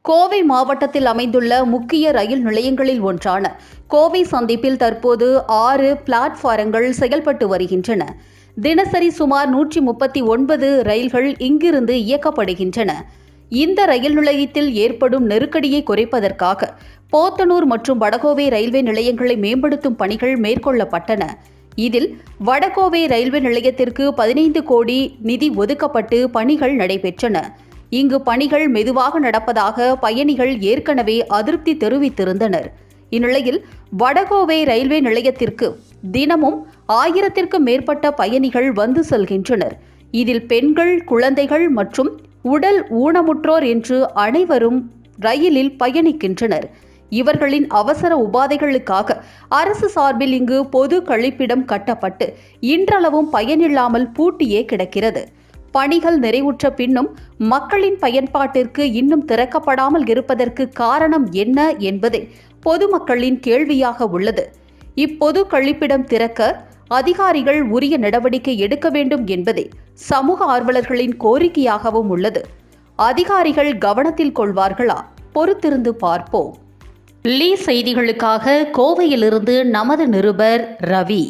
கோவை மாவட்டத்தில் அமைந்துள்ள முக்கிய ரயில் நிலையங்களில் ஒன்றான கோவை சந்திப்பில் தற்போது 6 பிளாட்பாரங்கள் செயல்பட்டு வருகின்றன. தினசரி சுமார் 139 ரயில்கள் இங்கிருந்து இயக்கப்படுகின்றன. இந்த ரயில் நிலையத்தில் ஏற்படும் நெருக்கடியை குறைப்பதற்காக போத்தனூர் மற்றும் வடகோவை ரயில்வே நிலையங்களை மேம்படுத்தும் பணிகள் மேற்கொள்ளப்பட்டன. இதில் வடகோவை ரயில்வே நிலையத்திற்கு 15 கோடி நிதி ஒதுக்கப்பட்டு பணிகள் நடைபெற்றன. இங்கு பணிகள் மெதுவாக நடப்பதாக பயணிகள் ஏற்கனவே அதிருப்தி தெரிவித்திருந்தனர். இந்நிலையில் வடகோவை ரயில்வே நிலையத்திற்கு தினமும் 1000த்திற்கும் மேற்பட்ட பயணிகள் வந்து செல்கின்றனர். இதில் பெண்கள், குழந்தைகள் மற்றும் உடல் ஊனமுற்றோர் என்று அனைவரும் ரயிலில் பயணிக்கின்றனர். இவர்களின் அவசர உபாதைகளுக்காக அரசு சார்பில் இங்கு பொது கழிப்பிடம் கட்டப்பட்டு இன்றளவும் பயனில்லாமல் பூட்டியே கிடக்கிறது. பணிகள் நிறைவுற்ற பின்னும் மக்களின் பயன்பாட்டிற்கு இன்னும் திறக்கப்படாமல் இருப்பதற்கு காரணம் என்ன என்பதே பொதுமக்களின் கேள்வியாக உள்ளது. இப்பொது கழிப்பிடம் திறக்க அதிகாரிகள் உரிய நடவடிக்கை எடுக்க வேண்டும் என்பதே சமூக ஆர்வலர்களின் கோரிக்கையாகவும் உள்ளது. அதிகாரிகள் கவனத்தில் கொள்வார்களா? பொறுத்திருந்து பார்ப்போம். லீ செய்திகளுக்காக கோவையிலிருந்து நமது நிருபர் ரவி.